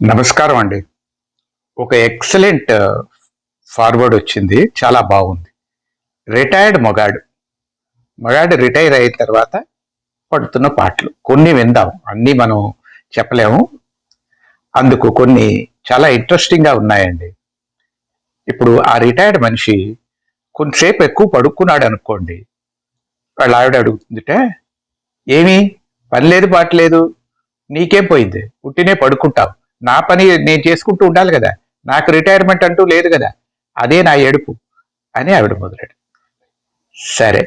నమస్కారం అండి. ఒక ఎక్సలెంట్ ఫార్వర్డ్ వచ్చింది. చాలా బాగుంది. రిటైర్డ్ మగాడు. మగాడు రిటైర్ అయిన తర్వాత పడుతున్న పాటలు కొన్ని విందాం. అన్నీ మనం చెప్పలేము. అందుకు కొన్ని చాలా ఇంట్రెస్టింగ్గా ఉన్నాయండి. ఇప్పుడు ఆ రిటైర్డ్ మనిషి కొంతసేపు ఎక్కువ పడుకున్నాడు అనుకోండి. వాళ్ళ ఆవిడ అడుగుతుందిట, ఏమి పని లేదు పాట లేదు, నీకేం పోయింది, పుట్టినే పడుకుంటావు, నా పని నేను చేసుకుంటూ ఉండాలి కదా, నాకు రిటైర్మెంట్ అంటూ లేదు కదా, అదే నా ఏడుపు అని ఆవిడ మొదలెడు. సరే,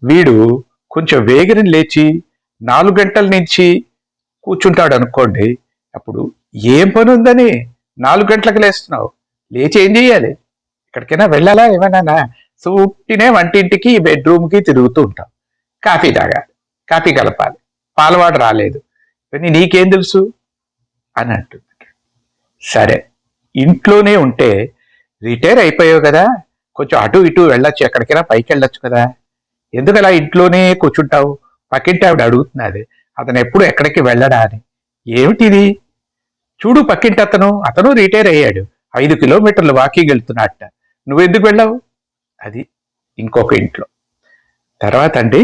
వీడు కొంచెం వేగిరం లేచి 4 గంటల నుంచి కూర్చుంటాడు అనుకోండి. అప్పుడు ఏం పని ఉందని 4 గంటలకు లేస్తున్నావు, లేచి ఏం చెయ్యాలి, ఎక్కడికైనా వెళ్ళాలా, ఏమైనా సూటినే వంటింటికి బెడ్రూమ్కి తిరుగుతూ ఉంటాం. కాఫీ తాగాలి, కాఫీ కలపాలి, పాలవాడు రాలేదు, ఇవన్నీ నీకేం తెలుసు అని అంటుంది. సరే, ఇంట్లోనే ఉంటే రిటైర్ అయిపోయావు కదా, కొంచెం అటు ఇటు వెళ్ళొచ్చు, ఎక్కడికైనా పైకి వెళ్ళొచ్చు కదా, ఎందుకు అలా ఇంట్లోనే కూర్చుంటావు, పక్కింటి ఆవిడ అడుగుతున్నది, అతను ఎప్పుడు ఎక్కడికి వెళ్ళడా అని. ఏమిటిది, చూడు పక్కింటి అతను రిటైర్ అయ్యాడు, 5 కిలోమీటర్లు వాకింగ్ వెళ్తున్నట్ట, నువ్వెందుకు వెళ్ళావు. అది ఇంకొక ఇంట్లో. తర్వాత అండి,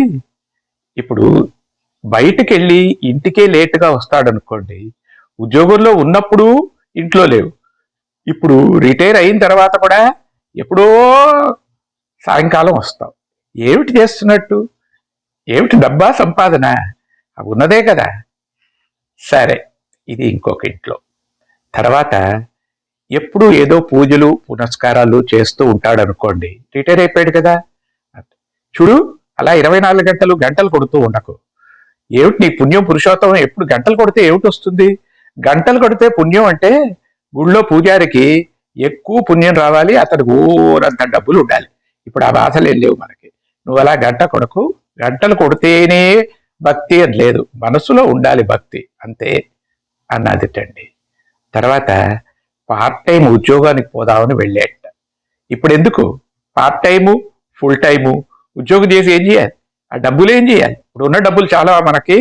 ఇప్పుడు బయటికి వెళ్ళి ఇంటికే లేటుగా వస్తాడనుకోండి. ఉద్యోగంలో ఉన్నప్పుడు ఇంట్లో లేవు, ఇప్పుడు రిటైర్ అయిన తర్వాత కూడా ఎప్పుడో సాయంకాలం వస్తావు. ఏమిటి చేస్తున్నట్టు, ఏమిటి డబ్బా సంపాదన, ఉన్నదే కదా. సరే, ఇది ఇంకొక ఇంట్లో. తర్వాత ఎప్పుడు ఏదో పూజలు పునస్కారాలు చేస్తూ ఉంటాడు అనుకోండి, రిటైర్ అయిపోయాడు కదా. చూడు, అలా 24 గంటలు కొడుతూ ఉండకు. ఏమిటి నీ పుణ్యం పురుషోత్తమం, ఎప్పుడు గంటలు కొడితే ఏమిటి వస్తుంది, గంటలు కొడితే పుణ్యం అంటే గుళ్ళో పూజారికి ఎక్కువ పుణ్యం రావాలి, అతనికి ఊరంత డబ్బులు ఉండాలి. ఇప్పుడు ఆ బాధలు ఏం లేవు మనకి. నువ్వు అలా గంట కొడకు, గంటలు కొడితేనే భక్తి అని లేదు, మనసులో ఉండాలి భక్తి, అంతే అన్నదిటండి. తర్వాత పార్ట్ టైం ఉద్యోగానికి పోదామని వెళ్ళేట. ఇప్పుడు ఎందుకు పార్ట్ టైము ఫుల్ టైము ఉద్యోగం చేసి ఏం చేయాలి, ఆ డబ్బులు ఏం చేయాలి, ఇప్పుడు ఉన్న డబ్బులు చాలా మనకి.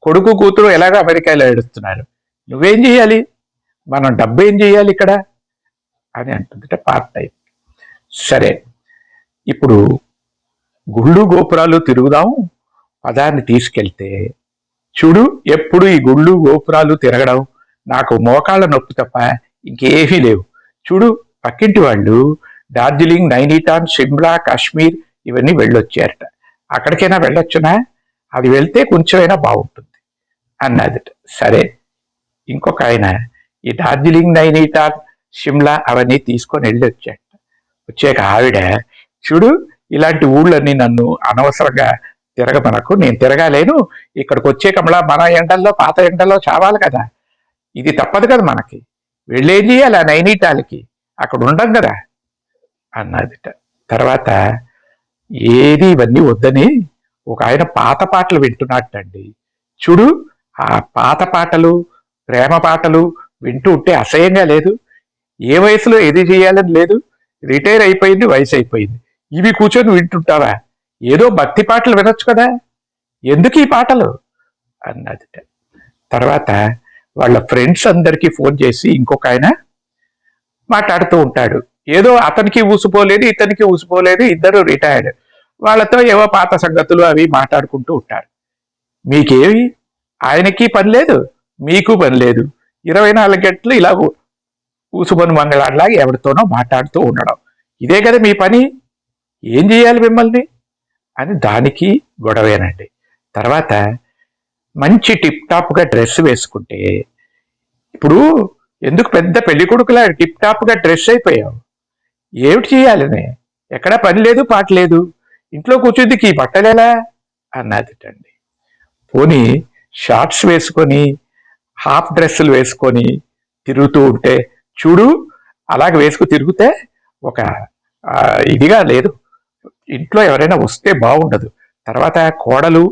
కొడుకు కూతురు ఎలాగ అమెరికాలో ఏడుస్తున్నారు, నువ్వేం చేయాలి, మనం డబ్బు ఏం చేయాలి ఇక్కడ అని అంటుందిట పార్ట్ టైం. సరే, ఇప్పుడు గుళ్ళు గోపురాలు తిరుగుదాం పదాన్ని తీసుకెళ్తే, చూడు ఎప్పుడు ఈ గుళ్ళు గోపురాలు తిరగడం, నాకు మోకాళ్ళ నొప్పి తప్ప ఇంకేమీ లేవు. చూడు పక్కింటి వాళ్ళు డార్జిలింగ్, నైనిటాల్, షిమ్లా, కాశ్మీర్ ఇవన్నీ వెళ్ళొచ్చారట, అక్కడికైనా వెళ్ళొచ్చునా, అది వెళ్తే కొంచెమైనా బాగుంటుంది అన్నదిట. సరే, ఇంకొక ఆయన ఈ డార్జిలింగ్, నైనిటాల్, షిమ్లా అవన్నీ తీసుకొని వెళ్ళి వచ్చాట. వచ్చాక ఆవిడ, చూడు ఇలాంటి ఊళ్ళన్నీ నన్ను అనవసరంగా తిరగమనకు, నేను తిరగాలేను, ఇక్కడికి వచ్చే కమలా మన ఎండల్లో పాత ఎండల్లో చావాలి కదా, ఇది తప్పదు కదా మనకి, వెళ్ళేం చేయాలి ఆ నైనిటాల్కి, అక్కడ ఉండం కదా అన్నదిట. తర్వాత ఏది ఇవన్నీ వద్దని ఒక ఆయన పాత పాటలు వింటున్నట్టండి. చూడు ఆ పాత పాటలు, ప్రేమ పాటలు వింటూ ఉంటే అసహ్యంగా లేదు, ఏ వయసులో ఏది చేయాలని లేదు, రిటైర్ అయిపోయింది, వయసు అయిపోయింది, ఇవి కూర్చొని వింటుంటావా, ఏదో భక్తి పాటలు వినొచ్చు కదా, ఎందుకు ఈ పాటలు అన్నదిట. తర్వాత వాళ్ళ ఫ్రెండ్స్ అందరికీ ఫోన్ చేసి ఇంకొక ఆయన మాట్లాడుతూ ఉంటాడు, ఏదో అతనికి ఊసిపోలేదు ఇతనికి ఊసిపోలేదు, ఇద్దరు రిటైర్డ్, వాళ్ళతో ఏవో పాత సంగతులు అవి మాట్లాడుకుంటూ ఉంటారు. మీకేమి, ఆయనకి పని లేదు మీకు పని లేదు, 24 గంటలు ఇలా ఊసుకొని మంగళాడిలాగా ఎవరితోనో మాట్లాడుతూ ఉండడం, ఇదే కదా మీ పని, ఏం చేయాలి మిమ్మల్ని అని దానికి గొడవేనండి. తర్వాత మంచి టిప్ టాప్గా డ్రెస్ వేసుకుంటే, ఇప్పుడు ఎందుకు పెద్ద పెళ్లి కొడుకులా టిప్ టాప్గా డ్రెస్ అయిపోయావు, ఏమిటి చేయాలని, ఎక్కడా పని లేదు పాట లేదు, ఇంట్లో కూర్చుందికి ఈ బట్టలేలా అన్నదిటండి. పోనీ షార్ట్స్ వేసుకొని హాఫ్ డ్రెస్సులు వేసుకొని తిరుగుతూ ఉంటే, చూడు అలాగ వేసుకు తిరిగితే ఒక ఇదిగా లేదు, ఇంట్లో ఎవరైనా వస్తే బాగుండదు, తర్వాత కోడలు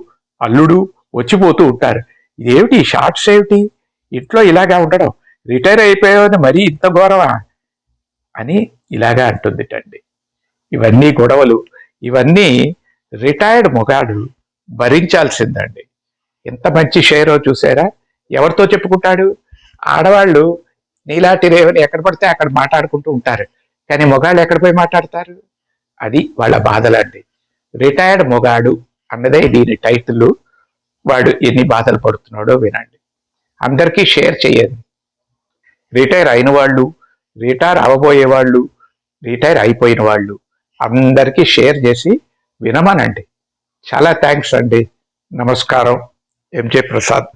అల్లుడు వచ్చిపోతూ ఉంటారు, ఇదేమిటి ఈ షార్ట్స్ ఏమిటి, ఇంట్లో ఇలాగా ఉండడం, రిటైర్ అయిపోయావని మరీ ఇంత ఘోరమా అని ఇలాగా అంటుందిటండి. ఇవన్నీ గొడవలు, ఇవన్నీ రిటైర్డ్ మొగాడు భరించాల్సిందండి. ఎంత మంచి షేరో చూసారా, ఎవరితో చెప్పుకుంటాడు, ఆడవాళ్ళు నీలాటి రేవని ఎక్కడ పడితే అక్కడ మాట్లాడుకుంటూ ఉంటారు, కానీ మొగాళ్ళు ఎక్కడ పోయి మాట్లాడతారు? అది వాళ్ళ బాధలండి. రిటైర్డ్ మొగాడు అన్నదే దీని టైటిల్. వాడు ఎన్ని బాధలు పడుతున్నాడో వినండి. అందరికీ షేర్ చేయండి. రిటైర్ అయిన వాళ్ళు, రిటైర్ అవ్వబోయే వాళ్ళు, రిటైర్ అయిపోయిన వాళ్ళు అందరికీ షేర్ చేసి వినమనండి. చాలా థ్యాంక్స్ అండి. నమస్కారం. ఎంజే ప్రసాద్.